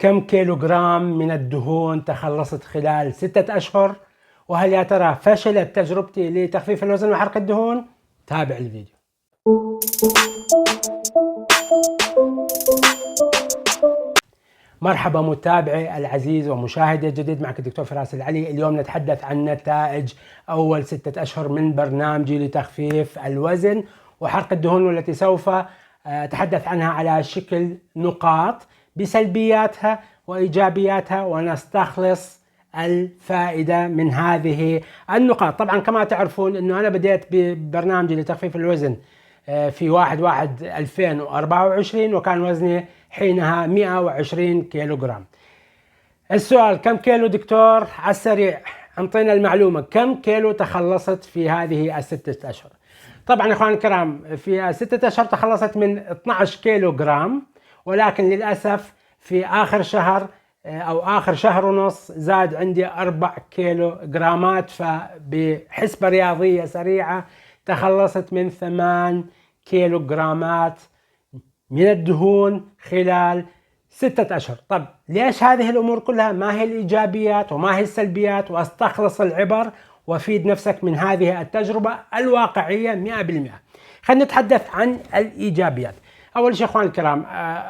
كم كيلوغرام من الدهون تخلصت خلال 6 أشهر؟ وهل يا ترى فشلت تجربتي لتخفيف الوزن وحرق الدهون؟ تابع الفيديو. مرحبا متابعي العزيز ومشاهدي الجديد، معك الدكتور فراس العلي. اليوم نتحدث عن نتائج أول 6 أشهر من برنامجي لتخفيف الوزن وحرق الدهون، والتي سوف أتحدث عنها على شكل نقاط بسلبياتها وإيجابياتها، ونستخلص الفائدة من هذه النقاط. طبعا كما تعرفون أنه أنا بديت ببرنامجي لتخفيف الوزن في 1/1/2024، وكان وزني حينها 120 كيلوغرام. السؤال: كم كيلو دكتور؟ على السريع انطينا المعلومة، كم كيلو تخلصت في هذه 6 أشهر؟ طبعا اخواني الكرام، في 6 أشهر تخلصت من 12 كيلوغرام، ولكن للأسف في آخر شهر أو آخر شهر ونص زاد عندي 4 كيلوغرامات، فبحسبة رياضية سريعة تخلصت من 8 كيلوغرامات من الدهون خلال 6 أشهر. طب ليش هذه الأمور كلها؟ ما هي الإيجابيات وما هي السلبيات؟ وأستخلص العبر وأفيد نفسك من هذه التجربة الواقعية 100%. خلينا نتحدث عن الإيجابيات. أول شيء أخواني الكرام،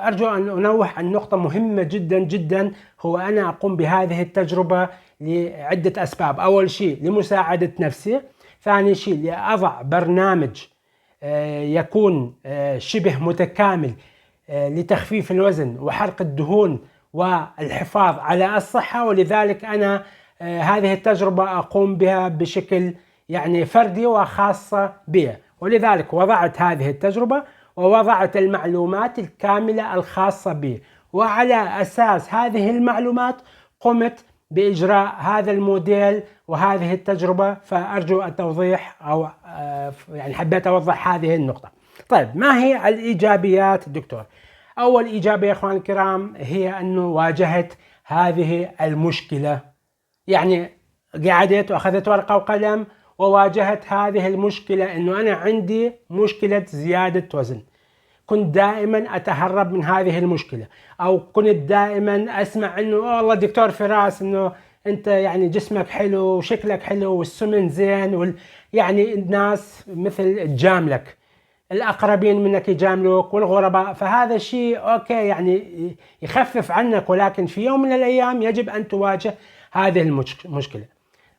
أرجو أن أنوه عن نقطة مهمة جدا جدا، هو أنا أقوم بهذه التجربة لعدة أسباب. أول شيء لمساعدة نفسي، ثاني شيء لأضع برنامج يكون شبه متكامل لتخفيف الوزن وحرق الدهون والحفاظ على الصحة، ولذلك أنا هذه التجربة أقوم بها بشكل يعني فردي وخاصة بي، ولذلك وضعت هذه التجربة ووضعت المعلومات الكاملة الخاصة بي، وعلى أساس هذه المعلومات قمت بإجراء هذا الموديل وهذه التجربة. فأرجو التوضيح، أو يعني حبيت أوضح هذه النقطة. طيب، ما هي الإيجابيات دكتور؟ أول إيجابية يا أخوان الكرام هي أنه واجهت هذه المشكلة، يعني قعدت وأخذت ورقة وقلم وواجهت هذه المشكلة، أنه أنا عندي مشكلة زيادة وزن. كنت دائما أتهرب من هذه المشكلة، أو كنت دائما أسمع أنه والله دكتور فراس أنه أنت يعني جسمك حلو وشكلك حلو والسمن زين، يعني الناس مثل تجاملك، الأقربين منك يجاملوك والغرباء، فهذا شيء أوكي يعني يخفف عنك، ولكن في يوم من الأيام يجب أن تواجه هذه المشكلة.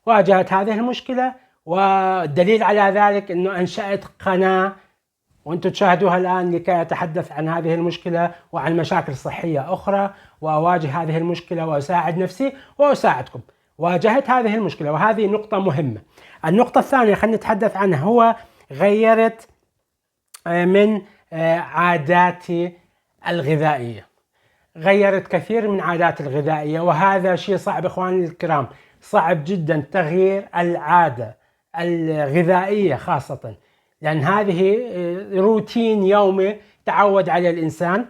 واجهت هذه المشكلة، والدليل على ذلك أنه أنشأت قناة وأنتم تشاهدوها الآن لكي أتحدث عن هذه المشكلة وعن مشاكل صحية أخرى، وأواجه هذه المشكلة وأساعد نفسي وأساعدكم. واجهت هذه المشكلة، وهذه نقطة مهمة. النقطة الثانية خلينا نتحدث عنها، هو غيرت من عاداتي الغذائية. غيرت كثير من عاداتي الغذائية، وهذا شيء صعب إخواني الكرام، صعب جدا تغيير العادة الغذائية، خاصة لأن هذه روتين يومي تعود عليه الإنسان،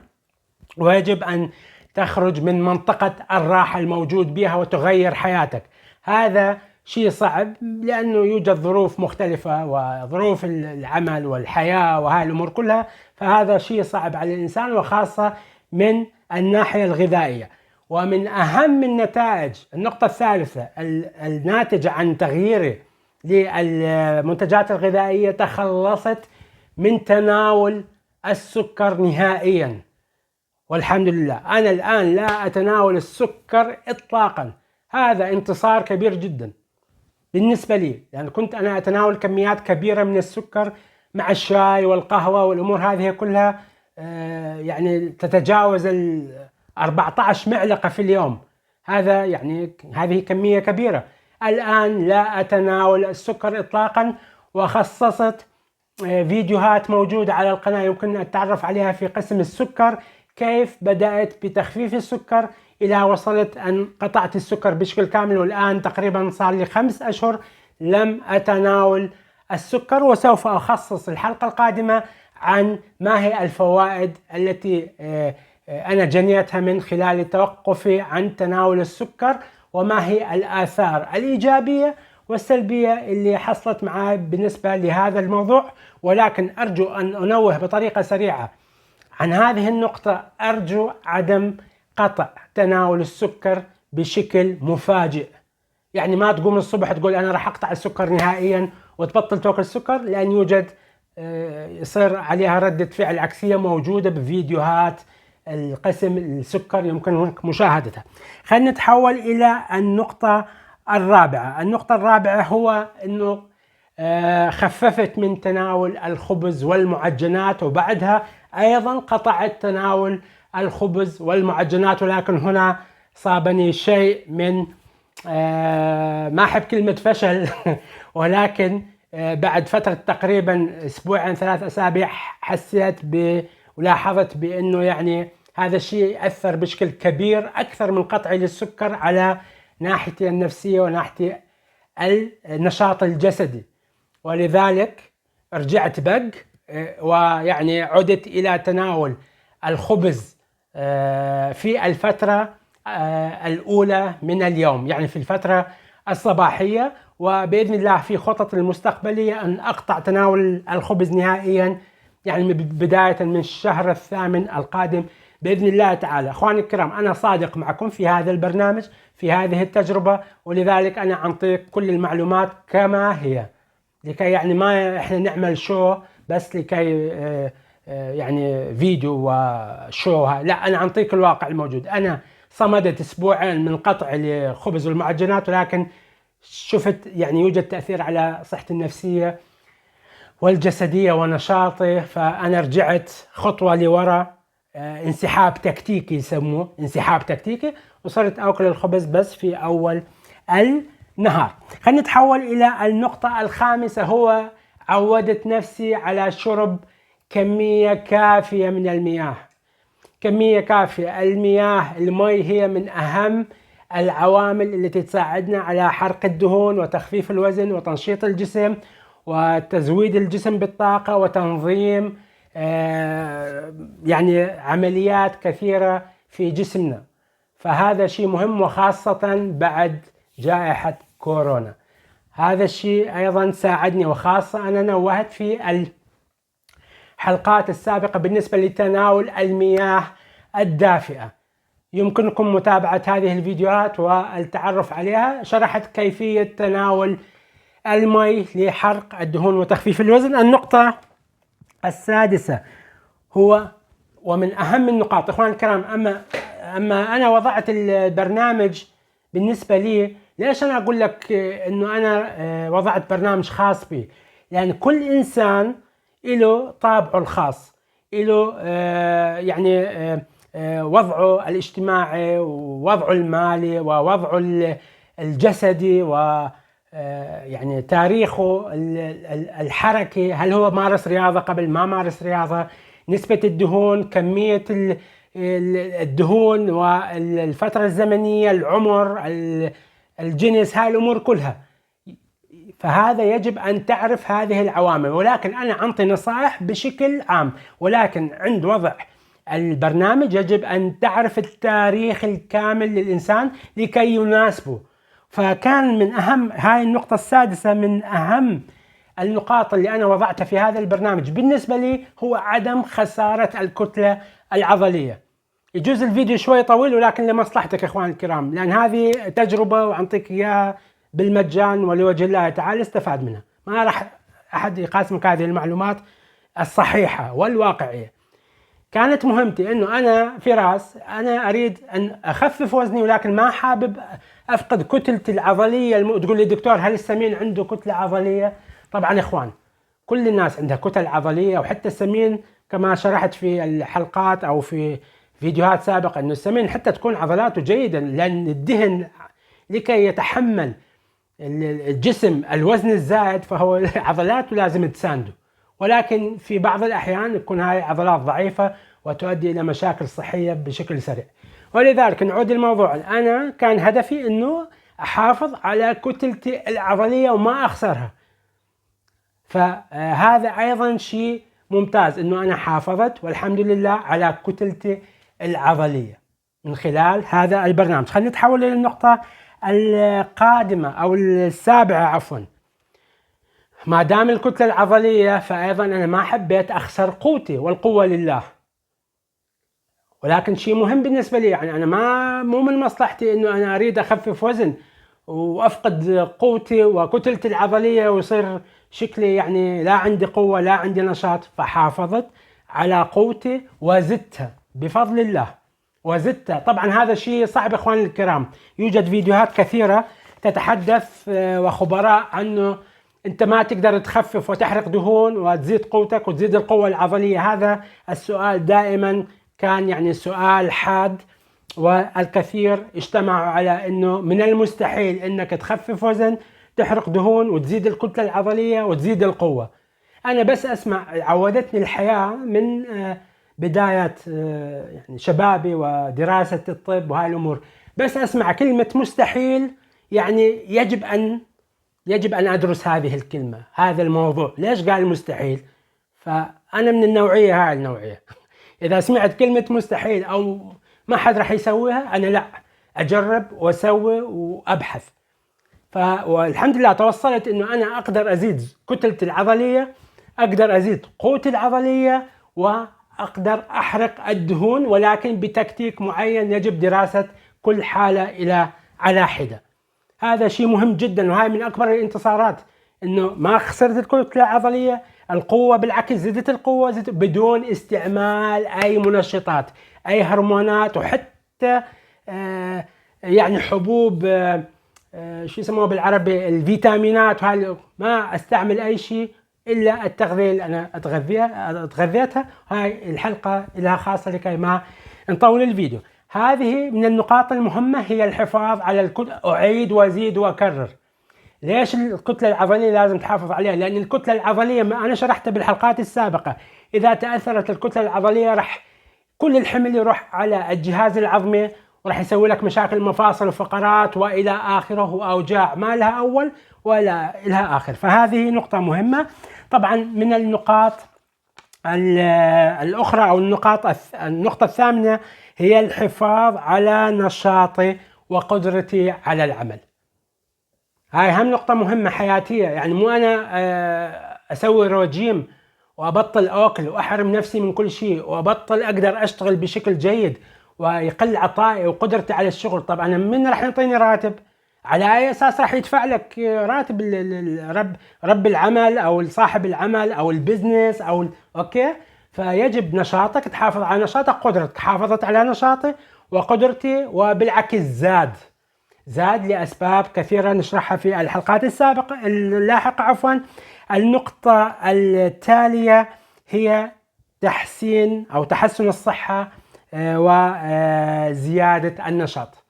ويجب أن تخرج من منطقة الراحة الموجود بها وتغير حياتك. هذا شيء صعب لأنه يوجد ظروف مختلفة وظروف العمل والحياة وهذه الأمور كلها، فهذا شيء صعب على الإنسان، وخاصة من الناحية الغذائية. ومن أهم النتائج، النقطة الثالثة الناتجة عن تغييري للمنتجات الغذائية، تخلصت من تناول السكر نهائيا، والحمد لله أنا الآن لا أتناول السكر إطلاقا. هذا انتصار كبير جدا بالنسبة لي، لأن كنت أنا أتناول كميات كبيرة من السكر مع الشاي والقهوة والأمور هذه كلها، يعني تتجاوز 14 معلقة في اليوم. هذا يعني هذه كمية كبيرة. الآن لا أتناول السكر إطلاقا، وخصصت فيديوهات موجودة على القناة يمكن أن تتعرف عليها في قسم السكر، كيف بدأت بتخفيف السكر إلى وصلت أن قطعت السكر بشكل كامل، والآن تقريبا صار لي 5 أشهر لم أتناول السكر. وسوف أخصص الحلقة القادمة عن ما هي الفوائد التي أنا جنيتها من خلال توقفي عن تناول السكر، وما هي الآثار الإيجابية والسلبية اللي حصلت معي بالنسبة لهذا الموضوع. ولكن أرجو أن أنوه بطريقة سريعة عن هذه النقطة، أرجو عدم قطع تناول السكر بشكل مفاجئ. يعني ما تقوم الصبح تقول أنا راح أقطع السكر نهائيا وتبطل تاكل السكر، لأن يوجد يصير عليها ردة فعل عكسية موجودة بفيديوهات القسم السكر يمكنك مشاهدتها. خلينا نتحول إلى النقطة الرابعة. النقطة الرابعة هو أنه خففت من تناول الخبز والمعجنات، وبعدها أيضا قطعت تناول الخبز والمعجنات. ولكن هنا صابني شيء من ما أحب كلمة فشل ولكن بعد فترة تقريبا أسبوعين 3 أسابيع حسيت ولاحظت بأنه يعني هذا الشيء أثر بشكل كبير أكثر من قطعي للسكر على ناحيتي النفسية وناحيتي النشاط الجسدي. ولذلك رجعت بق ويعني عدت إلى تناول الخبز في الفترة الأولى من اليوم، يعني في الفترة الصباحية. وبإذن الله في خطط المستقبلية أن أقطع تناول الخبز نهائيا، يعني بداية من الشهر الثامن القادم بإذن الله تعالى. أخواني الكرام، أنا صادق معكم في هذا البرنامج في هذه التجربة، ولذلك أنا أعطيك كل المعلومات كما هي، لكي يعني ما إحنا نعمل شو بس لكي يعني فيديو وشو. لا، أنا أعطيك الواقع الموجود. أنا صمدت أسبوعين من قطع الخبز والمعجنات، ولكن شفت يعني يوجد تأثير على صحتي النفسية والجسدية ونشاطي، فأنا رجعت خطوة لوراء، انسحاب تكتيكي يسموه، انسحاب تكتيكي، وصرت أكل الخبز بس في أول النهار. خلينا نتحول إلى النقطة الخامسة، هو عودت نفسي على شرب كمية كافية من المياه. كمية كافية. المي هي من أهم العوامل التي تساعدنا على حرق الدهون وتخفيف الوزن وتنشيط الجسم وتزويد الجسم بالطاقة وتنظيم يعني عمليات كثيرة في جسمنا. فهذا شيء مهم، وخاصة بعد جائحة كورونا. هذا الشيء أيضا ساعدني، وخاصة أنا نوهت في الحلقات السابقة بالنسبة لتناول المياه الدافئة. يمكنكم متابعة هذه الفيديوهات والتعرف عليها. شرحت كيفية تناول المي لحرق الدهون وتخفيف الوزن. النقطة السادسة هو ومن أهم النقاط إخواني الكرام، أما أنا وضعت البرنامج بالنسبة لي، ليش أنا أقول لك أنه أنا وضعت برنامج خاص بي؟ لأن كل إنسان له طابعه الخاص، له يعني وضعه الاجتماعي ووضعه المالي ووضعه الجسدي و يعني تاريخه الحركي، هل هو مارس رياضة قبل ما مارس رياضة، نسبة الدهون، كمية الدهون والفترة الزمنية، العمر، الجنس، هاي الأمور كلها. فهذا يجب أن تعرف هذه العوامل. ولكن أنا أعطي نصائح بشكل عام، ولكن عند وضع البرنامج يجب أن تعرف التاريخ الكامل للإنسان لكي يناسبه. فكان من أهم هاي النقطة السادسة من أهم النقاط اللي أنا وضعتها في هذا البرنامج بالنسبة لي، هو عدم خسارة الكتلة العضلية. يجوز الفيديو شوي طويل، ولكن لمصلحتك إخواني الكرام، لأن هذه تجربة وأعطيك إياها بالمجان ولوجه الله تعالى، استفاد منها. ما راح أحد يقاسمك هذه المعلومات الصحيحة والواقعية. كانت مهمتي أنه أنا فراس، أنا أريد أن أخفف وزني، ولكن ما حابب أفقد كتلتي العضلية. تقول لي دكتور هل السمين عنده كتلة عضلية؟ طبعا إخوان، كل الناس عندها كتل عضلية، وحتى السمين كما شرحت في الحلقات أو في فيديوهات سابقة أنه السمين حتى تكون عضلاته جيدا، لأن الدهن لكي يتحمل الجسم الوزن الزائد فهو عضلاته لازم تسانده. ولكن في بعض الأحيان يكون هاي عضلات ضعيفة وتؤدي إلى مشاكل صحية بشكل سريع. ولذلك نعود للموضوع، أنا كان هدفي أنه أحافظ على كتلتي العضلية وما أخسرها. فهذا أيضا شيء ممتاز، أنه أنا حافظت والحمد لله على كتلتي العضلية من خلال هذا البرنامج. خلينا نتحول إلى النقطة القادمة أو السابعة عفوا. ما دام الكتلة العضلية، فأيضا أنا ما حبيت أخسر قوتي، والقوة لله. ولكن شيء مهم بالنسبة لي، يعني أنا مو من مصلحتي إنه أنا أريد أخفف وزن وأفقد قوتي وكتلتي العضلية ويصير شكلي يعني لا عندي قوة لا عندي نشاط. فحافظت على قوتي وزدتها بفضل الله وزدتها. طبعا هذا شيء صعب إخواني الكرام، يوجد فيديوهات كثيرة تتحدث وخبراء عنه أنت ما تقدر تخفف وتحرق دهون وتزيد قوتك وتزيد القوة العضلية. هذا السؤال دائما كان يعني سؤال حاد، والكثير اجتمعوا على انه من المستحيل انك تخفف وزن تحرق دهون وتزيد الكتلة العضلية وتزيد القوة. انا بس اسمع، عودتني الحياة من بداية يعني شبابي ودراسة الطب وهاي الامور، بس اسمع كلمة مستحيل يعني يجب ان ادرس هذه الكلمة، هذا الموضوع ليش قال مستحيل. فانا من النوعية، هاي النوعية اذا سمعت كلمة مستحيل او ما حد راح يسويها، انا لا اجرب واسوي وابحث. والحمد لله توصلت انه انا اقدر ازيد كتلتي العضلية، اقدر ازيد قوتي العضلية، واقدر احرق الدهون، ولكن بتكتيك معين يجب دراسة كل حالة على حدة. هذا شيء مهم جدا، وهاي من اكبر الانتصارات، انه ما خسرت الكتلة العضلية، القوة بالعكس زدت القوة بدون استعمال اي منشطات اي هرمونات، وحتى يعني حبوب شو يسموها بالعربي الفيتامينات، وهاي ما استعمل اي شيء الا التغذية اللي انا اتغذيتها. هاي الحلقة لها خاصة لكي ما نطول الفيديو. هذه من النقاط المهمة، هي الحفاظ على الكتلة. اعيد وازيد واكرر، ليش الكتلة العضلية لازم تحافظ عليها؟ لأن الكتلة العضلية ما أنا شرحت بالحلقات السابقة، إذا تأثرت الكتلة العضلية راح كل الحمل يروح على الجهاز العظمي، وراح يسوي لك مشاكل مفاصل وفقرات وإلى آخره، وأوجاع ما لها أول ولا لها آخر. فهذه نقطة مهمة. طبعا من النقاط الأخرى أو النقطة الثامنة هي الحفاظ على نشاطي وقدرتي على العمل. هاي هم نقطة مهمة حياتية، يعني مو أنا أسوي رجيم وأبطل أكل وأحرم نفسي من كل شيء وأبطل أقدر أشتغل بشكل جيد ويقل عطائي وقدرتي على الشغل. طب أنا من راح يعطيني راتب؟ على أي أساس راح يدفع لك راتب؟ رب العمل أو صاحب العمل أو البزنس أو أوكي. فيجب نشاطك تحافظ على نشاطك، قدرتك حافظت على نشاطي وقدرتي، وبالعكس زاد لأسباب كثيرة نشرحها في الحلقات اللاحقة عفوا. النقطة التالية هي تحسن الصحة وزيادة النشاط.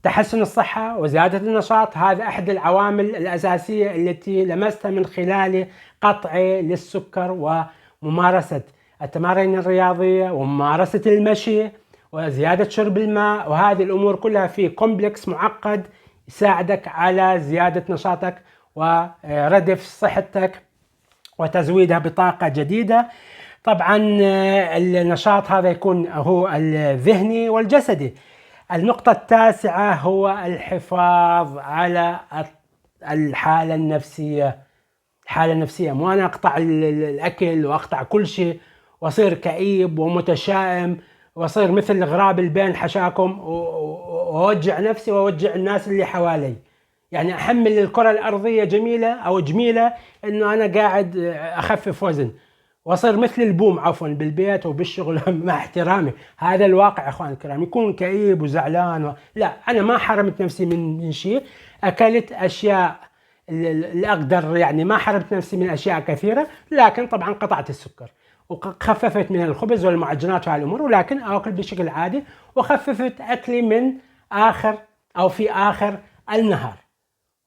تحسن الصحة وزيادة النشاط هذا أحد العوامل الأساسية التي لمستها من خلال قطعي للسكر وممارسة التمارين الرياضية وممارسة المشي وزيادة شرب الماء، وهذه الأمور كلها في كومبلكس معقد يساعدك على زيادة نشاطك وردف صحتك وتزويدها بطاقة جديدة. طبعا النشاط هذا يكون هو الذهني والجسدي. النقطة التاسعة هو الحفاظ على الحالة النفسية. الحالة النفسية، مو أنا أقطع الأكل وأقطع كل شيء وأصير كئيب ومتشائم وأصير مثل غراب البين حشاكم وأوجع نفسي وأوجع الناس اللي حوالي. يعني أحمل الكرة الأرضية جميلة إنه أنا قاعد أخفف وزن وأصير مثل البوم عفوا بالبيت وبالشغل مع احترامي. هذا الواقع أخوان الكرام، يكون كئيب وزعلان لا، أنا ما حرمت نفسي من شيء، أكلت أشياء اللي أقدر، يعني ما حرمت نفسي من أشياء كثيرة، لكن طبعا قطعت السكر وخففت من الخبز والمعجنات والأمور، ولكن أكل بشكل عادي، وخففت أكلي من في آخر النهار.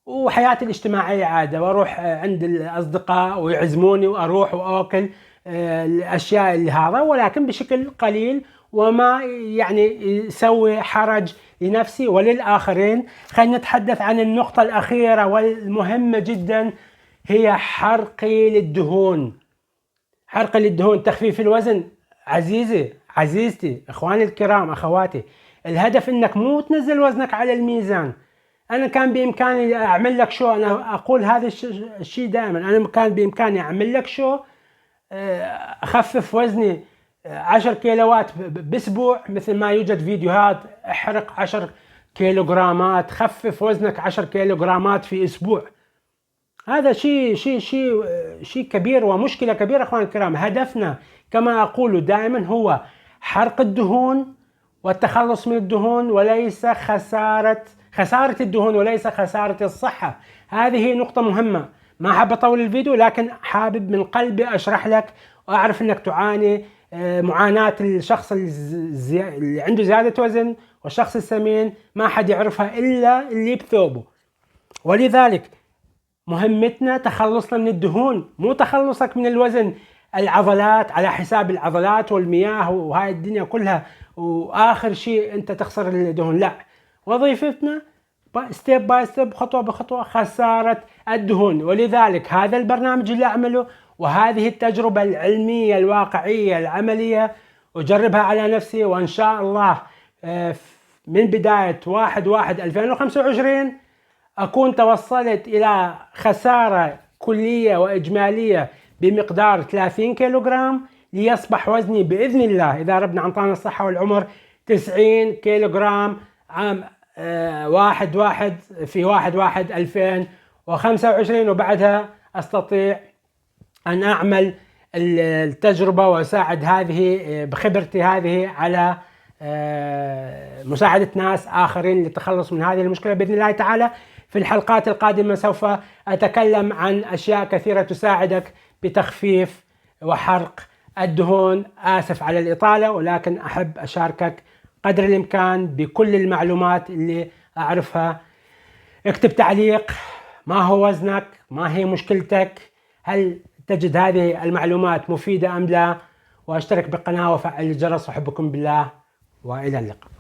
وحياتي الاجتماعية عادة، واروح عند الأصدقاء ويعزموني واروح واكل الأشياء اللي هذا، ولكن بشكل قليل وما يعني يسوي حرج لنفسي وللآخرين. خلينا نتحدث عن النقطة الأخيرة والمهمة جدا، هي حرقي للدهون. تخفيف الوزن. عزيزتي اخواني الكرام اخواتي، الهدف انك مو تنزل وزنك على الميزان. انا كان بامكاني اعمل لك شو، انا اقول هذا الشيء دائما، انا كان بامكاني اعمل لك شو اخفف وزني 10 كيلوات باسبوع، مثل ما يوجد فيديوهات احرق 10 كيلوغرامات، خفف وزنك 10 كيلوغرامات في اسبوع. هذا شيء كبير ومشكلة كبيرة اخوان الكرام. هدفنا كما اقول دائما هو حرق الدهون والتخلص من الدهون، وليس خسارة الدهون، وليس خسارة الصحة. هذه نقطة مهمة. ما حاب اطول الفيديو، لكن حابب من قلبي اشرح لك، واعرف انك تعاني معاناة الشخص اللي عنده زيادة وزن والشخص السمين، ما حد يعرفها الا اللي بثوبه. ولذلك مهمتنا تخلصنا من الدهون، مو تخلصك من الوزن، العضلات على حساب العضلات والمياه وهاي الدنيا كلها، واخر شيء انت تخسر الدهون. لا، وظيفتنا ستيب باي ستيب، خطوة بخطوة، خسارة الدهون. ولذلك هذا البرنامج اللي اعمله وهذه التجربة العلمية الواقعية العملية اجربها على نفسي، وان شاء الله من بداية 1/1/2025 أكون توصلت إلى خسارة كلية وإجمالية بمقدار 30 كيلوغرام، ليصبح وزني بإذن الله إذا ربنا أعطانا الصحة والعمر 90 كيلوغرام عام 1/1/2025. وبعدها أستطيع أن أعمل التجربة وأساعد هذه بخبرتي هذه على مساعدة ناس آخرين للتخلص من هذه المشكلة بإذن الله تعالى. في الحلقات القادمة سوف أتكلم عن أشياء كثيرة تساعدك بتخفيف وحرق الدهون. آسف على الإطالة، ولكن أحب أشاركك قدر الإمكان بكل المعلومات اللي أعرفها. اكتب تعليق، ما هو وزنك؟ ما هي مشكلتك؟ هل تجد هذه المعلومات مفيدة أم لا؟ واشترك بالقناة وفعل الجرس. أحبكم بالله، وإلى اللقاء.